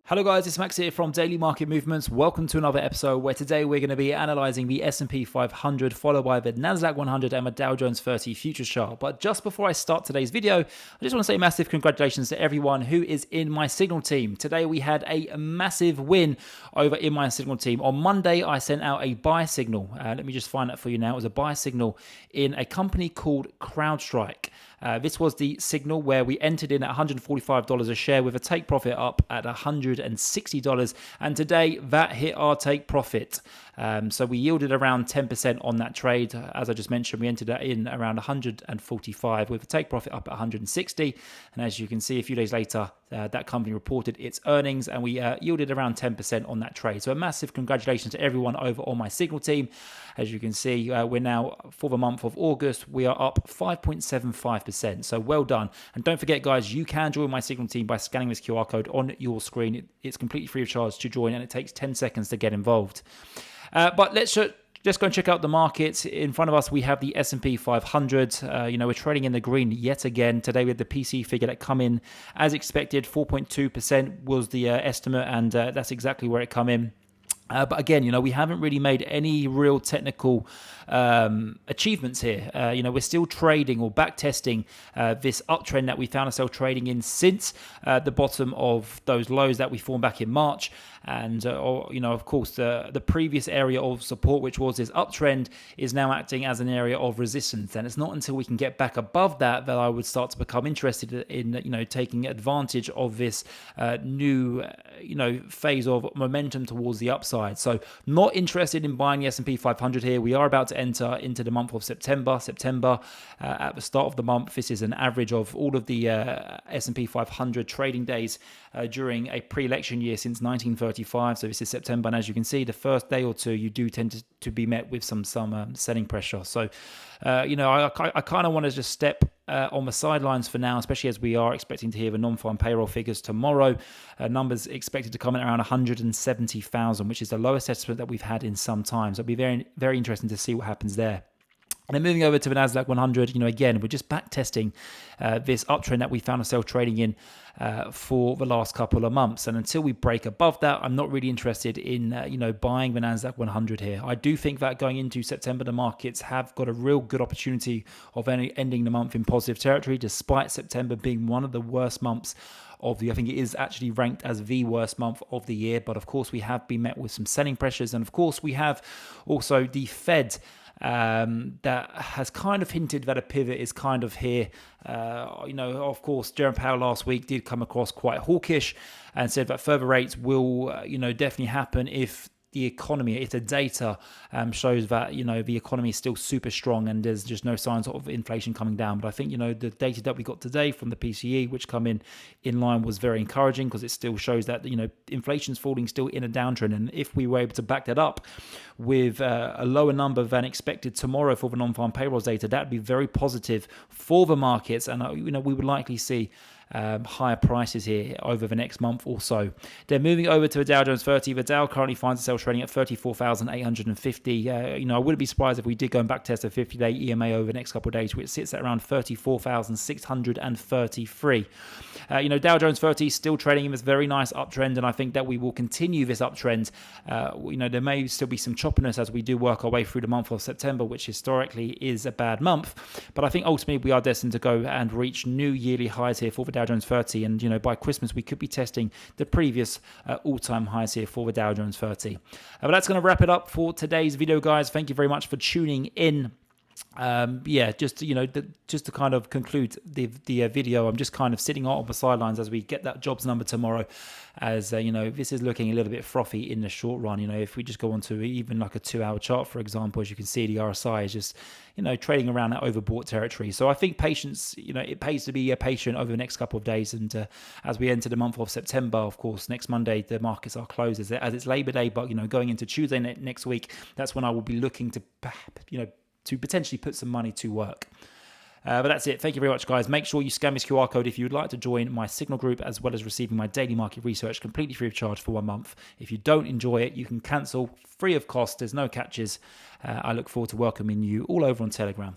Hello guys, it's Max here from Daily Market Movements. Welcome to another episode where today we're going to be analyzing the S&P500 followed by the Nasdaq100 and the Dow Jones30 futures chart. But just before I start today's video, I just want to say massive congratulations to everyone who is in my Signal team. Today we had a massive win over in my Signal team. On Monday I sent out a buy signal. Let me just find that for you now. It was a buy signal in a company called CrowdStrike. This was the signal where we entered in at $145 a share with a take profit up at $160, and today that hit our take profit. So we yielded around 10% on that trade. As I just mentioned, we entered in around 145 with a take profit up at 160, and as you can see, a few days later that company reported its earnings, and we yielded around 10% on that trade. So a massive congratulations to everyone over on my Signal team. As you can see, we're now, for the month of August, we are up 5.75%. So well done. And don't forget, guys, you can join my Signal team by scanning this QR code on your screen. It's completely free of charge to join, and it takes 10 seconds to get involved. But let's go and check out the markets. In front of us, we have the S&P 500. We're trading in the green yet again. Today, we had the PC figure that come in as expected. 4.2% was the estimate, and that's exactly where it come in. But again, we haven't really made any real technical achievements here. We're still trading or back testing this uptrend that we found ourselves trading in since the bottom of those lows that we formed back in March. And, of course, the previous area of support, which was this uptrend, is now acting as an area of resistance. And it's not until we can get back above that that I would start to become interested in, taking advantage of this new, phase of momentum towards the upside. So not interested in buying the S&P 500 here. We are about to enter into the month of September. At the start of the month, this is an average of all of the S&P 500 trading days during a pre-election year since 1935. So this is September, and as you can see, the first day or two you do tend to be met with some selling pressure. So I kind of want to just step on the sidelines for now, especially as we are expecting to hear the non-farm payroll figures tomorrow. Numbers expected to come in around 170,000, which is the lowest estimate that we've had in some time. So it'll be very, very interesting to see what happens there. And then moving over to the Nasdaq100, again, we're just back testing this uptrend that we found ourselves trading in for the last couple of months. And until we break above that, I'm not really interested in, buying the Nasdaq100 here. I do think that going into September, the markets have got a real good opportunity of ending the month in positive territory, despite September being one of the worst months of the, I think it is actually ranked as the worst month of the year. But of course, we have been met with some selling pressures. And of course, we have also the Fed that has kind of hinted that a pivot is kind of here. Of course, Jerome Powell last week did come across quite hawkish and said that further rates will, definitely happen if the economy, if the data shows that, the economy is still super strong and there's just no signs of inflation coming down. But I think, the data that we got today from the PCE, which come in line, was very encouraging because it still shows that, inflation's falling still in a downtrend. And if we were able to back that up with a lower number than expected tomorrow for the non-farm payrolls data, that would be very positive for the markets. And, we would likely see higher prices here over the next month or so. Then moving over to the Dow Jones30, the Dow currently finds itself trading at 34,850. I wouldn't be surprised if we did go and back test a 50-day EMA over the next couple of days, which sits at around 34,633. Dow Jones30 still trading in this very nice uptrend, and I think that we will continue this uptrend. There may still be some choppiness as we do work our way through the month of September, which historically is a bad month. But I think ultimately we are destined to go and reach new yearly highs here for the Dow Jones30, and by Christmas we could be testing the previous all-time highs here for the Dow Jones30. But that's going to wrap it up for today's video, guys. Thank you very much for tuning in. Just to kind of conclude the video, I'm just kind of sitting on the sidelines as we get that jobs number tomorrow, as this is looking a little bit frothy in the short run. If we just go on to even like a 2-hour chart, for example, as you can see, the RSI is just trading around that overbought territory. So I think patience, it pays to be patient over the next couple of days. And as we enter the month of September, of course, next Monday the markets are closed as it's Labor Day, but going into Tuesday next week, that's when I will be looking to to potentially put some money to work. But that's it. Thank you very much, guys. Make sure you scan this QR code if you would like to join my Signal group, as well as receiving my daily market research completely free of charge for 1 month. If you don't enjoy it, you can cancel free of cost. There's no catches. I look forward to welcoming you all over on Telegram.